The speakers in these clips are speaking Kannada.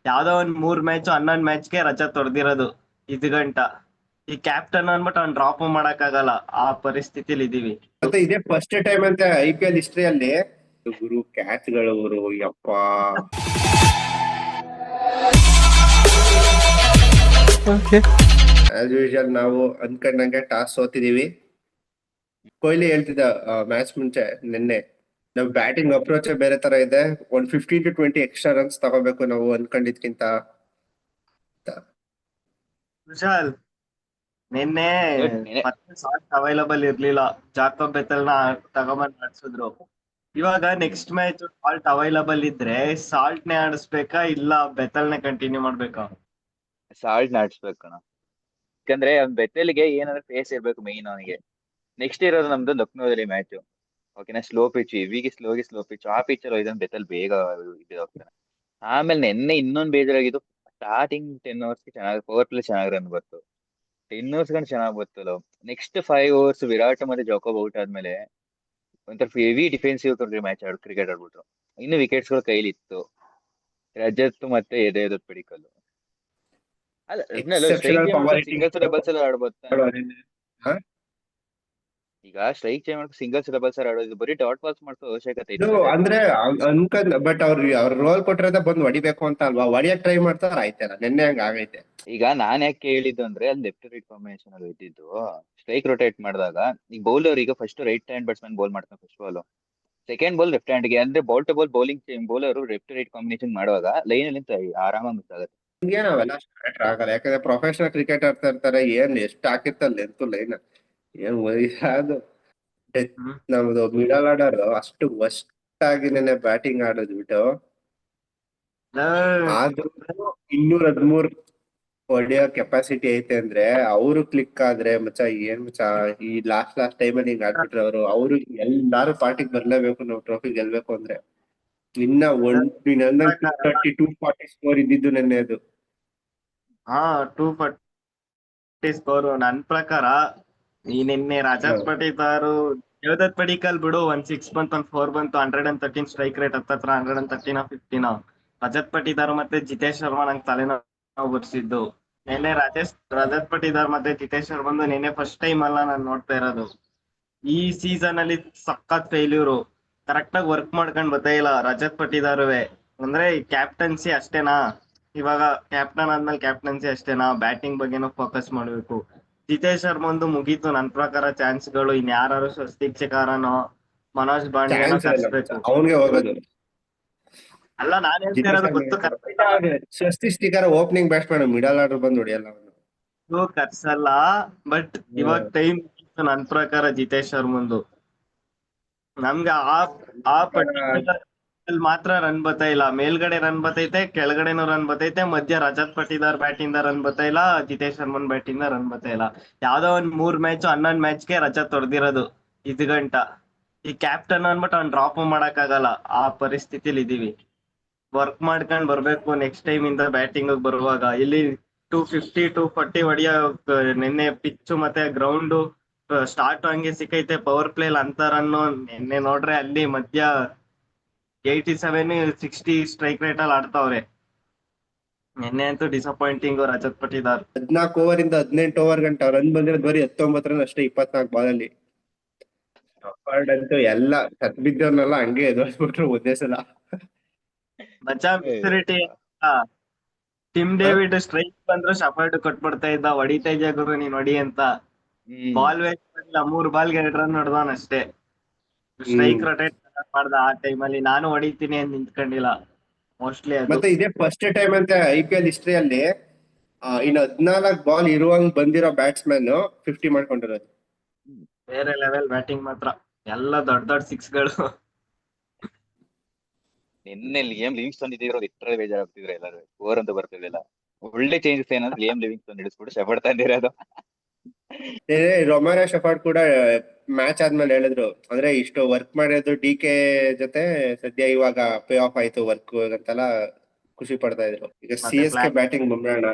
ಯಾವ್ದೋ ಒಂದ್ 3 ಮ್ಯಾಚ್ 11 ಮ್ಯಾಚ್ಗೆ ರಜತ್ ಹೊಡೆದಿರೋದು ಗಂಟ. ಈ ಕ್ಯಾಪ್ಟನ್ ಅನ್ಬಿಟ್ಟು ಅವ್ನ್ ಡ್ರಾಪ್ ಮಾಡಕ್ ಆಗಲ್ಲ, ಆ ಪರಿಸ್ಥಿತಿಲಿ ಇದೀವಿ. ಮತ್ತೆ ಇದೇ ಫಸ್ಟ್ ಟೈಮ್ ಅಂತ IPL ಹಿಸ್ಟ್ರಿಯಲ್ಲಿ ಗುರು ಕ್ಯಾಚ್ಗಳು ಗುರು ಯಪ್ಪ. ಆಸ್ ಯೂಶುವಲ್ ನಾವು ಅನ್ಕೊಂಡಂಗೆ ಟಾಸ್ ಸೋತಿದೀವಿ. ಕೊಹ್ಲಿ ಹೇಳ್ತಿದ್ದ ಮ್ಯಾಚ್ ಮುಂಚೆ ನಿನ್ನೆ, ನಾವು ಬ್ಯಾಟಿಂಗ್ ಅಪ್ರೋಚ್ ಬೇರೆ ತರ ಇದೆ, 15 to 20 ಎಕ್ಸ್ಟ್ರಾ ರನ್ಸ್ ತಗೋಬೇಕು ನಾವು ಅನ್ಕೊಂಡಿದ್ಕಿಂತ. ವಿಶಾಲ್, ನಿನ್ನೆ ಮತ್ತೆ ಸಾಲ್ಟ್ ಅವೈಲಬಲ್ ಇರ್ಲಿಲ್ಲ, ಜಾಕೋಬ್ ಬೆತಲ್ನ ತಗೊಂಬಂದ್ ಆಡ್ಸಿದ್ರು. ಇವಾಗ ನೆಕ್ಸ್ಟ್ ಮ್ಯಾಚ್ ಸಾಲ್ಟ್ ಅವೈಲಬಲ್ ಇದ್ರೆ ಸಾಲ್ಟ್ ನೇ ಆಡಿಸ್ಬೇಕಾ ಇಲ್ಲ ಬೆತಲ್ನೇ ಕಂಟಿನ್ಯೂ ಮಾಡ್ಬೇಕಾ? ಸಾಲ್ಟ್ ಆಡಿಸ್ಬೇಕು. ಯಾಕಂದ್ರೆ ಅವ್ನ್ ಬೆತ್ತಲಿಗೆ ಏನಾದ್ರು ಫೇಸ್ ಇರ್ಬೇಕು ಮೈನ್ ಅವನಿಗೆ. ನೆಕ್ಸ್ಟ್ ಇರೋದು ನಮ್ದು ಲಕ್ನೋದಲ್ಲಿ ಮ್ಯಾಚ್. ಓಕೆನಾ, ಸ್ಲೋ ಪಿಚ್, ಇವಿಗೆ ಸ್ಲೋ ಪಿಚ್. ಆ ಪಿಚ್ ಅಲ್ಲಿ ಹೋಯ್ತಾನೆ ಬೆತ್ತಲ್ ಬೇಗ ಹೋಗ್ತಾನೆ. ಆಮೇಲೆ ನಿನ್ನೆ ಇನ್ನೊಂದು ಬೇಜಾರಾಗಿದ್ದು, ಸ್ಟಾರ್ಟಿಂಗ್ 10 overs ಚೆನ್ನಾಗಿ ಪವರ್ ಪ್ಲೇ ಚೆನ್ನಾಗಿ ರನ್ ಬಂತು. 10 overs ಗಂಟು ಚೆನ್ನಾಗಿ ಬಂತು. ನೆಕ್ಸ್ಟ್ 5 overs ವಿರಾಟ್ ಮತ್ತೆ ಜಾಕೋಬ್ ಔಟ್ ಆದ್ಮೇಲೆ ಒಂಥರ ಹೆವಿ ಡಿಫೆನ್ಸಿವ್ ಮ್ಯಾಚ್ ಕ್ರಿಕೆಟ್ ಆಡ್ಬಿಟ್ರು. ಇನ್ನು ವಿಕೆಟ್ಸ್ ಗಳು ಕೈಲಿತ್ತು. ರಜತ್ ಮತ್ತೆ ಎದೆ ಪಿಡಿಕಲ್ ಅಲ್ಲ strike exceptional power singles doubles ಎಲ್ಲ ಆಡ್ಬೋದು ತಾನೆ. ಈಗ ಸ್ಟ್ರೈಕ್ ಚೇಂಜ್ ಸಿಂಗಲ್ಸ್ ಡಬಲ್ಸ್ ಆಡೋದು, ಬರೀ ಡಾಟ್ ಬಾಲ್ಸ್ ಮಾಡ್ಸೋ ಅವಶ್ಯಕತೆ ಇದು ಇತ್ತು. ಅಂದ್ರೆ ಅನ್ಕೊಂಡ್ ಬಟ್ ಅವ್ರ ರೋಲ್ ಕೊಟ್ಟಿರೋದ ಬಂದ್ ಹೊಡಿಬೇಕು ಅಂತ ಅಲ್ವಾ, ಹೊಡಿಯಕ್ ಟ್ರೈ ಮಾಡ್ತಾರ ಆಯ್ತಲ್ಲ. ನಿನ್ನೆ ಹಂಗ ಆಗೈತೆ. ಈಗ ನಾನ್ ಯಾಕೆ ಹೇಳಿದ್ದು ಅಂದ್ರೆ, ಅಲ್ಲಿ ಲೆಫ್ಟ್ ರೈಟ್ ಕಾಂಬಿನೇಷನ್ ಅಲ್ಲಿ ಇದ್ದಿದ್ದು ಸ್ಟ್ರೈಕ್ ರೊಟೇಟ್ ಮಾಡಿದಾಗ, ಈಗ ಬೌಲರ್ ಈಗ first right hand batsman bowl ಮಾಡ್ತಾನೆ first ball, second ball left hand ಗೆ. ಅಂದ್ರೆ ball to ball bowling bowler left right combination ಮಾಡುವಾಗ ಲೈನ್ ಅಲ್ಲಿ ಆರಾಮಾಗಿ ಮಿಸ್ ಆಗುತ್ತೆ. ಹಿಂಗೆ ನಾವೆಲ್ಲ ಸ್ಟಾರ್ಟ್ ಆಗಲ್ಲ, ಯಾಕಂದ್ರೆ ಪ್ರೊಫೆಷನಲ್ ಕ್ರಿಕೆಟ್ ಆಡ್ತಾ ಇರ್ತಾರೆ. ಏನ್ ಎಷ್ಟು ಹಾಕಿರ್ತಾರೆ ಲೆಂತ್ ಲೈನ್, ಏನ್ ಅದು ಹ್ಮ್ ನಮ್ದು ಮಿಡಲ್ ಆರ್ಡರ್ ಅಷ್ಟು ವರ್ಸ್ಟ್ ಆಗಿ ನೆನೆ ಬ್ಯಾಟಿಂಗ್ ಆಡೋದು ಬಿಟ್ಟು, ಆದ್ರೂ 213 ಹೊಡೆಯೋ ಕೆಪಾಸಿಟಿ ಐತೆ ಅಂದ್ರೆ, ಅವರು ಕ್ಲಿಕ್ ಆದ್ರೆ ಮಚ್ಚ ಏನ್ ಮಚ್ಚ. ಈ ಲಾಸ್ಟ್ ಟೈಮಲ್ಲಿ ಹಿಂಗ್ ಆಡ್ಬಿಟ್ರೆ ಅವರು ಎಲ್ಲಾರು ಪಾರ್ಟಿಗೆ ಬರ್ಲೇಬೇಕು ನಾವು ಟ್ರೋಫಿ ಗೆಲ್ಬೇಕು ಅಂದ್ರೆ. ಇನ್ನ 230 240 ಸ್ಕೋರ್ ಇದ್ದಿದ್ದು ನೆನ್ನೆ ಅದು. ಹಾ, 240 ಸ್ಕೋರ್. ನನ್ ಪ್ರಕಾರ ಈ ನಿನ್ನೆ ರಜತ್ ಪಟಿದಾರ್, ದೇವದತ್ ಪಡಿಕಲ್ ಬಿಡು, 1 6 ಬಂತು, 1 4 ಬಂತು, 113 ಸ್ಟ್ರೈಕ್ ರೇಟ್ ಹತ್ತತ್ರ 113 ರಜತ್ ಪಟಿದಾರ್ ಮತ್ತೆ ಜಿತೇಶ್ ಶರ್ಮಾ ನಂಗೆ ತಲೆನೋವು ಬರ್ಸಿದ್ದು. ನಿನ್ನೆ ರಜತ್ ಪಟಿದಾರ್ ಮತ್ತೆ ಜಿತೇಶ್ ಶರ್ಮಾ ಬಂದು ನಿನ್ನೆ ಫಸ್ಟ್ ಟೈಮ್ ಅಲ್ಲ ನಾನು ನೋಡ್ತಾ ಇರೋದು ಈ ಸೀಸನ್ ಅಲ್ಲಿ. ಸಖತ್ ಫೇಲ್ಯೂರು, ಕರೆಕ್ಟ್ ಆಗಿ ವರ್ಕ್ ಮಾಡ್ಕೊಂಡ್ ಬರ್ತಾ ಇಲ್ಲ ರಜತ್ ಪಟಿದಾರುವೆ. ಅಂದ್ರೆ ಕ್ಯಾಪ್ಟನ್ಸಿ ಅಷ್ಟೇನಾ? ಇವಾಗ ಕ್ಯಾಪ್ಟನ್ ಆದ್ಮೇಲೆ ಕ್ಯಾಪ್ಟನ್ಸಿ ಅಷ್ಟೇನಾ? ಬ್ಯಾಟಿಂಗ್ ಬಗ್ಗೆನೂ ಫೋಕಸ್ ಮಾಡ್ಬೇಕು. ಜಿತೇಶ್ ಶರ್ಮಾ ಒಂದು ಮುಗೀತು ನನ್ ಪ್ರಕಾರ ಚಾನ್ಸ್ಗಳು. ಇನ್ಯಾರು ಸ್ವಸ್ತಿಕ್ಷಕಾರನೋ ಮನೋಜ್ ಪಾಂಡೆನೋ ಚಾನ್ಸ್ ಇಲ್ಲ ಕರ್ಸ್ಬೇಕು. ಅವನ್ಗೆ ಹೋಗೋದು. ಅಲ್ಲ, ನಾನ್ ಹೇಳ್ತಾ ಇರೋದು ಗೊತ್ತು, ಸ್ವಸ್ತಿ sticker opening batsman, middle order ಬಂದು ಹೊಡಿಯಲ್ಲ ಅವನು. ಕರ್ಸಲ್ಲ. ಬಟ್ ಇವಾಗ ಟೈಮ್ ನನ್ ಪ್ರಕಾರ ಜಿತೇಶ್ ಶರ್ಮಂದು. ನಮ್ಗೆ ಆ ಪರ್ಟಿಕ್ಯುಲರ್ ಮಾತ್ರ ರನ್ ಬರ್ತಾ ಇಲ್ಲ. ಮೇಲ್ಗಡೆ ರನ್ ಬರ್ತೈತೆ, ಕೆಳಗಡೆನೂ ರನ್ ಬರ್ತೈತೆ, ಮಧ್ಯ ರಜತ್ ಪಟಿದಾರ್ ಬ್ಯಾಟ್ ಇಂದ ರನ್ ಬರ್ತಾ ಇಲ್ಲ, ಜಿತೇಶ್ ಶರ್ಮನ್ ಬ್ಯಾಟ್ ಇಂದ ರನ್ ಬರ್ತಾ ಇಲ್ಲ. ಯಾವ್ದೋ ಒಂದ್ 3 ಮ್ಯಾಚ್ 11 ಮ್ಯಾಚ್ಗೆ ರಜತ್ ಹೊಡೆದಿರೋದು ಗಂಟ. ಈ ಕ್ಯಾಪ್ಟನ್ ಅನ್ಬಿಟ್ಟು ಅವ್ನ್ ಡ್ರಾಪ್ ಮಾಡಕ್ ಆಗಲ್ಲ, ಆ ಪರಿಸ್ಥಿತಿಲಿ ಇದೀವಿ. ವರ್ಕ್ ಮಾಡ್ಕೊಂಡ್ ಬರ್ಬೇಕು ನೆಕ್ಸ್ಟ್ ಟೈಮ್ ಇಂದ ಬ್ಯಾಟಿಂಗ್ ಬರುವಾಗ. ಇಲ್ಲಿ 250 240 ಹೊಡಿಯೋ ನಿನ್ನೆ ಪಿಚ್ ಮತ್ತೆ ಗ್ರೌಂಡ್ ಸ್ಟಾರ್ಟ್ ಹಂಗೆ ಸಿಕ್ಕೈತೆ. ಪವರ್ ಪ್ಲೇ ಅಂತ ರನ್ನು ನಿನ್ನೆ ನೋಡ್ರೆ ಅಲ್ಲಿ ಮಧ್ಯ 87 60 ಸ್ಟ್ರೈಕ್ ರೇಟ್ ಅಲ್ಲಿ ಆಡ್ತಾವ್ರೆ. ನಿನ್ನೆ ಅಂತೂ ಡಿಸಪಾಯಿಂಟಿಂಗ್ ರಜತ್ ಪಟಿದಾರ್. 14 ಓವರ್ ಇಂದ 18 ಓವರ್ ಗಂಟ ರನ್ ಬಂದಿರೋದು ಬರೀ 19 ರನ್ ಅಷ್ಟೇ, 24 ಬಾಲಲ್ಲಿ. ಅಂತೂ ಎಲ್ಲ ಸತ್ ಬಿದ್ದವ್ರನ್ನೆಲ್ಲ ಹಂಗೆ ಎದುರಿಸ್ಬಿಟ್ರು ಒಂದೇ ಸಲ. ಮಚ್ಚಾ ಮೆಚುರಿಟಿ. ಟಿಮ್ ಡೇವಿಡ್ ಸ್ಟ್ರೈಕ್ ಬಂದ್ರು ಶಫರ್ಡ್ ಕೊಟ್ಬಿಡ್ತಾ ಇದ್ದ, ಹೊಡಿತಾ ಇದೆಯಾ ಗುರು ನೀನ್ ಹೊಡಿ ಅಂತ. ಬಾಲ್ ವೇಸ್ಟ್ ಮಾಡಿಲ್ಲ, 3 ಬಾಲ್ಗೆ 2 ರನ್ ಹೊಡೆದವನ್ ಅಷ್ಟೇ. ಸ್ಟ್ರೈಕ್ ರೊಟೇಟ್ ಮಾಡ್ದ ಆ ಟೈಮಲ್ಲಿ. ನಾನು ಹೊಡಿತೀನಿ ಅಂತ ನಿಂತ್ಕೊಂಡಿಲ್ಲ ಮೋಸ್ಟ್ಲಿ ಅದು. ಮತ್ತೆ ಇದೇ ಫಸ್ಟ್ ಟೈಮ್ ಅಂತ IPL ಹಿಸ್ಟ್ರಿಯಲ್ಲಿ ಇನ್ನು 14 ಬಾಲ್ ಇರುವಂಗ್ ಬಂದಿರೋ ಬ್ಯಾಟ್ಸ್ಮನ್ 50 ಮಾಡ್ಕೊಂಡಿರೋದು. ಬೇರೆ ಲೆವೆಲ್ ಬ್ಯಾಟಿಂಗ್ ಮಾತ್ರ, ಎಲ್ಲ ದೊಡ್ಡ ದೊಡ್ಡ ಸಿಕ್ಸ್ಗಳು. ನಿನ್ನೆ ಲಿಯಮ್ ಲಿವಿಂಗ್ಸ್ಟನ್ ಇದ್ದಿರೋ ಇಟ್ಟರೆ ಬೇಜಾರಾಗ್ತಿದ್ರು ಎಲ್ಲರೂ. ಓವರ್ ಅಂತ ಬರ್ತಿರ್ಲಿಲ್ಲ. ಒಳ್ಳೆ ಚೇಂಜಸ್ ಏನಂದ್ರೆ ಲಿಯಮ್ ಲಿವಿಂಗ್ಸ್ಟನ್ ಹಿಡಿಸ್ಬಿಟ್ಟು ಶೆಫರ್ಡ್ ತಂದಿರೋದು. ರೊಮಾರಿಯೋ ಶೆಫರ್ಡ್ ಕೂಡ ಮ್ಯಾಚ್ ಆದ್ಮೇಲೆ ಹೇಳಿದ್ರು, ಅಂದ್ರೆ ಇಷ್ಟು ವರ್ಕ್ ಮಾಡಿರೋದು DK ಜೊತೆ ಸದ್ಯ ಇವಾಗ ಪೇ ಆಫ್ ಆಯ್ತು ವರ್ಕ್ ಅಂತೆಲ್ಲ ಖುಷಿ ಪಡ್ತಾ ಇದ್ರು. ಈಗ ಮತ್ತೆ CSK ಬ್ಯಾಟಿಂಗ್ ಬಂದ್ಬಿಡೋಣ.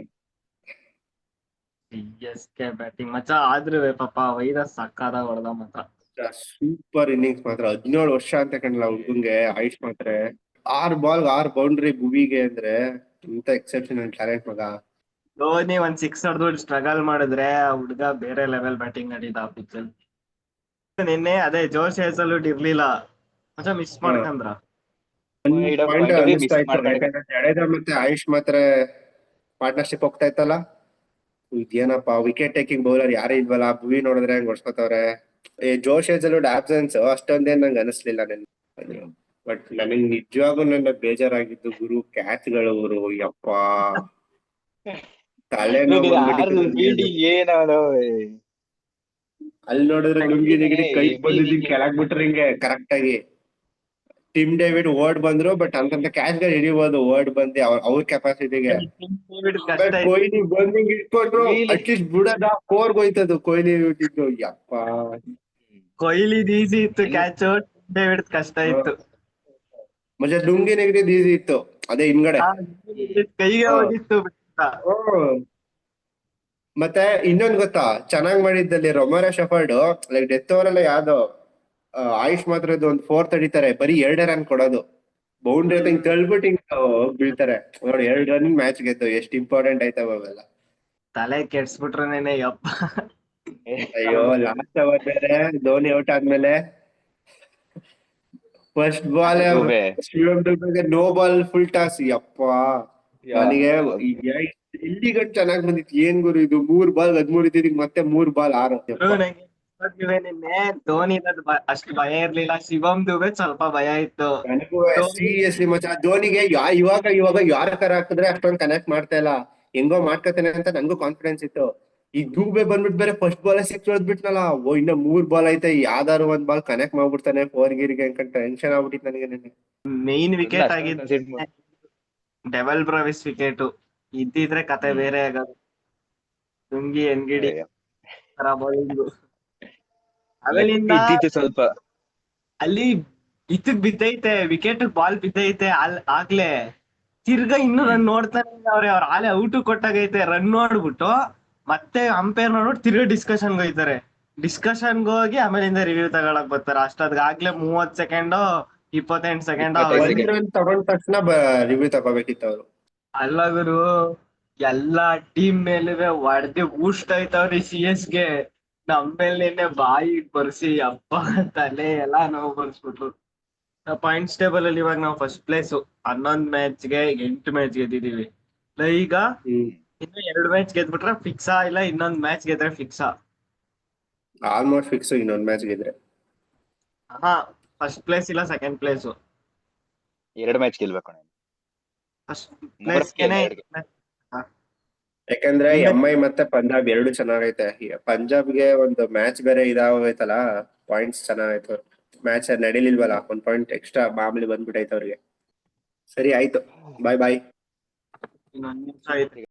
CSK ಬ್ಯಾಟಿಂಗ್ ಮಚ್ಚ ಆದ್ರೂ ಪಾಪ ವೈರಸ್ ಸಕ್ಕದಾಗ ಹೊಡೆದ ಮಾತ್ರ. ಸೂಪರ್ ಇನ್ನಿಂಗ್ಸ್ ಮಾತ್ರ. 17 ವರ್ಷ ಅಂತ ಕಂಡ್ಲ ಹುಡ್ಗಂಗೆ ಆಯುಷ್ ಮಾತ್ರ. 6 ಬಾಲ್ 6 ಬೌಂಡ್ರಿ ಭುವಿಗೆ ಅಂದ್ರೆ ಇಂತ ಎಕ್ಸೆಪ್ಷನಲ್ ಟ್ಯಾಲೆಂಟ್ ಮಗ. ಧೋನಿ ಒಂದ್ 6 ಹೊಡೆದು ಸ್ಟ್ರಗಲ್ ಮಾಡಿದ್ರೆ ಆ ಹುಡ್ಗ ಬೇರೆ ಲೆವೆಲ್ ಬ್ಯಾಟಿಂಗ್ ಆಡಿದ ಆ ಪಿಚ್ ಅಲ್ಲಿ. ನಿನ್ನೆ ಅದೇ ಜೋಶ್ ಹೇಸಲ್ವುಡ್ ಇರ್ಲಿಲ್ಲ, ಮಚ್ಚ ಮಿಸ್ ಮಾಡ್ಕಂದ್ರ. ಪಾಯಿಂಟ್ ಮಿಸ್ ಅನಿಸ್ತಾ ಇತ್ತು, ಮಾಡ್ಕೊಂಡು ಯಾಕಂದ್ರೆ ಜಡೇಜಾ ಮತ್ತೆ ಆಯುಷ್ ಮಾತ್ರ ಪಾರ್ಟ್ನರ್ಶಿಪ್ ಹೋಗ್ತಾ ಇತ್ತಲ್ಲ. ಇದೇನಪ್ಪ ವಿಕೆಟ್ ಟೇಕಿಂಗ್ ಬೌಲರ್ ಯಾರು ಇಲ್ವಲ್ಲ, ಭುವಿ ನೋಡಿದ್ರೆ ಹೆಂಗ್ ಹೊಡ್ಸ್ಕೊತವ್ರೆ. ಜೋಶ್ ಹೇಸಲ್ವುಡ್ ಆಬ್ಸೆನ್ಸ್ ಅಷ್ಟೊಂದೇನ್ ನಂಗೆ ಅನಿಸ್ಲಿಲ್ಲ ನನ್ಗೆ. ಬಟ್ ನನಗ್ ನಿಜವಾಗೂ ನನ್ನ ಬೇಜಾರಾಗಿದ್ದು ಗುರು ಕ್ಯಾಚ್ಗಳು ಗುರು, ಯಪ್ಪ ತಲೆ ನೋವು ಬಂದ್ಬಿಟ್ಟಿತ್ತು ನನ್ಗೆ ಅದು. ಏನೋ ಅಲ್ಲಿ ನೋಡಿದ್ರೆ ಲುಂಗಿ ನೆಗಡಿ ಕೈ ಬಂದಿದ್ದು ಕೆಳಗ್ ಬಿಟ್ರೆ ಹಿಂಗೆ ಕರೆಕ್ಟ್ ಆಗಿ ಟಿಮ್ ಡೇವಿಡ್ ಓಡ್ ಬಂದ್ರು. ಬಟ್ ಅಂತಂತ ಕ್ಯಾಚ್ ಗಳು ಹಿಡಿಬಹುದು ಓಡ್ ಬಂದು ಅವ್ರ ಕೆಪಾಸಿಟಿಗೆ. ಕಷ್ಟ ಇತ್ತು. ಕೊಹ್ಲಿ ಬಂದು ಇಟ್ಕೊಂಡ್ರು, ಅಟ್ಲೀಸ್ಟ್ ಬಿಡದ 4 ಹೋಯ್ತದು ಕೊಹ್ಲಿ ಬಿಟ್ಟಿದ್ದು. ಯಪ್ಪ ಕೊಹ್ಲಿ ಈಸಿ ಇತ್ತು ಕ್ಯಾಚ್, ಡೇವಿಡ್ ಕಷ್ಟ ಇತ್ತು. ಮತ್ತೆ ಲುಂಗಿ ನೆಗಡಿ ಈಸಿ ಇತ್ತು, ಅದೇ ಹಿಂಗಡೆ ಕೈಗೆ ಹೋಗಿತ್ತು. ಮತ್ತೆ ಇನ್ನೊಂದ್ ಗೊತ್ತಾ ಚೆನ್ನಾಗ್ ಮಾಡಿದ್ದಲ್ಲಿ ರೊಮಾರೋ ಶೆಫರ್ಡ್, ಲೈಕ್ ಡೆತ್ ಓವರ್ ಎಲ್ಲ ಯಾವ್ದೋ ಆಯುಷ್ ಮಾತ್ರ ಒಂದು 4 ತಡಿತಾರೆ, ಬರೀ 2 ರನ್ ಕೊಡೋದು. ಬೌಂಡ್ರಿ ಹಿಂಗ್ ತಳ್ಬಿಟ್ಟು ಹಿಂಗ್ ಬೀಳ್ತಾರೆ ನೋಡಿ. 2 ರನ್ ಮ್ಯಾಚ್ ಗೆದ್ದು ಎಷ್ಟು ಇಂಪಾರ್ಟೆಂಟ್ ಆಯ್ತವ ಅವೆಲ್ಲ. ತಲೆ ಕೆಡ್ಸ್ಬಿಟ್ರೇನೆ ಯಪ್ಪ. ಅಯ್ಯೋ ಲಾಸ್ಟ್ ಅವರ್ ಬೇರೆ ಧೋನಿ ಔಟ್ ಆದ್ಮೇಲೆ ಫಸ್ಟ್ ಬಾಲ್ ಶಿವಮ್ ದುಬೆಗೆ ನೋ ಬಾಲ್ ಫುಲ್ ಟಾಸ್. ಯಪ್ಪ ನನಗೆ ಇಲ್ಲಿ ಗಂಟು ಚೆನ್ನಾಗ್ ಬಂದಿತ್ತು. ಏನ್ ಗುರು ಇದು 3 ಬಾಲ್ 13 ಇದ್ದಿದ್ದಕ್ಕೆ ಮತ್ತೆ 3 ಬಾಲ್ 6. ನಿನ್ನೆ ಧೋನಿ ಅಷ್ಟು ಭಯ ಇರ್ಲಿಲ್ಲ, ಶಿವಮ್ ದುಬೆ ಸ್ವಲ್ಪ ಭಯ ಇತ್ತು ನನಗೂ. ಸೀರಿಯಸ್ಲಿ ಮಚ್ಚ ಧೋನಿಗೆ ಇವಾಗ ಯಾರ ಕರ ಹಾಕಿದ್ರೆ ಅಷ್ಟೊಂದು ಕನೆಕ್ಟ್ ಮಾಡ್ತಾ ಇಲ್ಲ, ಹೆಂಗೋ ಮಾಡ್ಕತಾನೆ ಅಂತ ನಂಗೂ ಕಾನ್ಫಿಡೆನ್ಸ್ ಇತ್ತು. ಈ ದೂಬೆ ಬಂದ್ಬಿಟ್ಟು ಬೇರೆ ಫಸ್ಟ್ ಬಾಲ್ 6 ಹೊಡೆದ್ಬಿಟ್ನಲ್ಲ, ಇನ್ನ 3 ಬಾಲ್ ಐತೆ, ಯಾವ್ದಾರು ಒಂದ್ ಬಾಲ್ ಕನೆಕ್ಟ್ ಮಾಡ್ಬಿಡ್ತಾನೆ 4 ಗೀರಿಗೆ ಅನ್ಕೊಂಡ್ ಟೆನ್ಷನ್ ಆಗ್ಬಿಟ್ಟಿತ್ತು ನನಗೆ. ನಿನ್ನೆ ಮೇನ್ ವಿಕೆಟ್ ಆಗಿದ್ದು ಡೆವಲ್ ಬ್ರವಿಸ್ ವಿಕೆಟ್ ಇದ್ದಿದ್ರೆ ಕತೆ ಬೇರೆ ಆಗೋದು. ಲುಂಗಿ ಎನ್ಗಿಡಿ ಆಮೇಲಿಂದ ಸ್ವಲ್ಪ ಅಲ್ಲಿ ಇದಕ್ ಬಿದ್ದೈತೆ, ವಿಕೆಟ್ ಬಾಲ್ ಬಿದ್ದೈತೆ ಆಗ್ಲೇ ತಿರ್ಗಾ ಇನ್ನು ರನ್ ನೋಡ್ತಾನೆ ಅವ್ರೆ. ಅವ್ರ ಆಲೆ ಔಟ್ ಕೊಟ್ಟಾಗೈತೆ, ರನ್ ನೋಡ್ಬಿಟ್ಟು ಮತ್ತೆ ಅಂಪೈರ್ ನೋಡ್ಬಿಟ್ಟು ತಿರ್ಗಾ ಡಿಸ್ಕಷನ್ಗೆ ಹೋಯ್ತಾರೆ. ಡಿಸ್ಕಷನ್ಗೆ ಹೋಗಿ ಆಮೇಲಿಂದ ರಿವ್ಯೂ ತಗೊಳಕ್ ಬರ್ತಾರೆ. ಅಷ್ಟೊದ್ಗಾಗ್ಲೇ 30 ಸೆಕೆಂಡ್ 28 ಸೆಕೆಂಡ್ ತಗೊಂಡ ತಕ್ಷಣ ರಿವ್ಯೂ ತಗೋಬೇಕಿತ್ತು ಅವ್ರು. ಅಲ್ಲ ಗುರು, ಎಲ್ಲಾ ಟೀಮ್ ಮೇಲುವೆ ಹೊಡೆದು ಊಷ್ಟಾಯ್ತವ್ರಿ CS ಗೆ. ನಮ್ಮೇಲೆ ನಿನ್ನೆ ಬಾಯಿ ಬರ್ಸಿ ಅಪ್ಪ ತಲೆ ಎಲ್ಲಾ ನೋವು ಬರ್ಸ್ಬಿಟ್ರು. ಪಾಯಿಂಟ್ಸ್ ಟೇಬಲ್ ಅಲ್ಲಿ ಇವಾಗ ನಾವು ಫಸ್ಟ್ ಪ್ಲೇಸ್, 11 ಮ್ಯಾಚ್ಗೆ 8 ಮ್ಯಾಚ್ ಗೆದ್ದಿದೀವಿ. ಈಗ ಇನ್ನು 2 ಮ್ಯಾಚ್ ಗೆದ್ಬಿಟ್ರೆ ಫಿಕ್ಸಾ, ಇಲ್ಲ ಇನ್ನೊಂದ್ ಮ್ಯಾಚ್ ಗೆದ್ರೆ ಫಿಕ್ಸಾ? ಆಲ್ಮೋಸ್ಟ್ ಫಿಕ್ಸ್ ಇನ್ನೊಂದ್ ಮ್ಯಾಚ್ ಗೆದ್ರೆ. ಹಾ, ಫಸ್ಟ್ ಪ್ಲೇಸ್ ಇಲ್ಲ ಸೆಕೆಂಡ್ ಪ್ಲೇಸ್, 2 ಮ್ಯಾಚ್ ಗೆಲ್ಬೇಕು. ಫಸ್ಟ್ ಪ್ಲೇಸ್ಗೆನೆ. ಯಾಕಂದ್ರೆ MI ಮತ್ತೆ ಪಂಜಾಬ್ 2 ಚೆನ್ನಾಗೈತೆ. ಪಂಜಾಬ್ಗೆ ಒಂದು ಮ್ಯಾಚ್ ಬೇರೆ ಇದಾಗೋಯ್ತಲ್ಲ, ಪಾಯಿಂಟ್ಸ್ ಚೆನ್ನಾಗೈತೆ. ಮ್ಯಾಚ್ ನಡೀಲಿಲ್ವಲ್ಲ, 1 ಪಾಯಿಂಟ್ ಎಕ್ಸ್ಟ್ರಾ ಮಾಮೂಲಿ ಬಂದ್ಬಿಟ್ಟೈತೆ ಅವ್ರಿಗೆ. ಸರಿ ಆಯ್ತು, ಬಾಯ್ ಬಾಯ್. ಇನ್ನೊಂದ್ ನಿಮಿಷ ಐತೆ.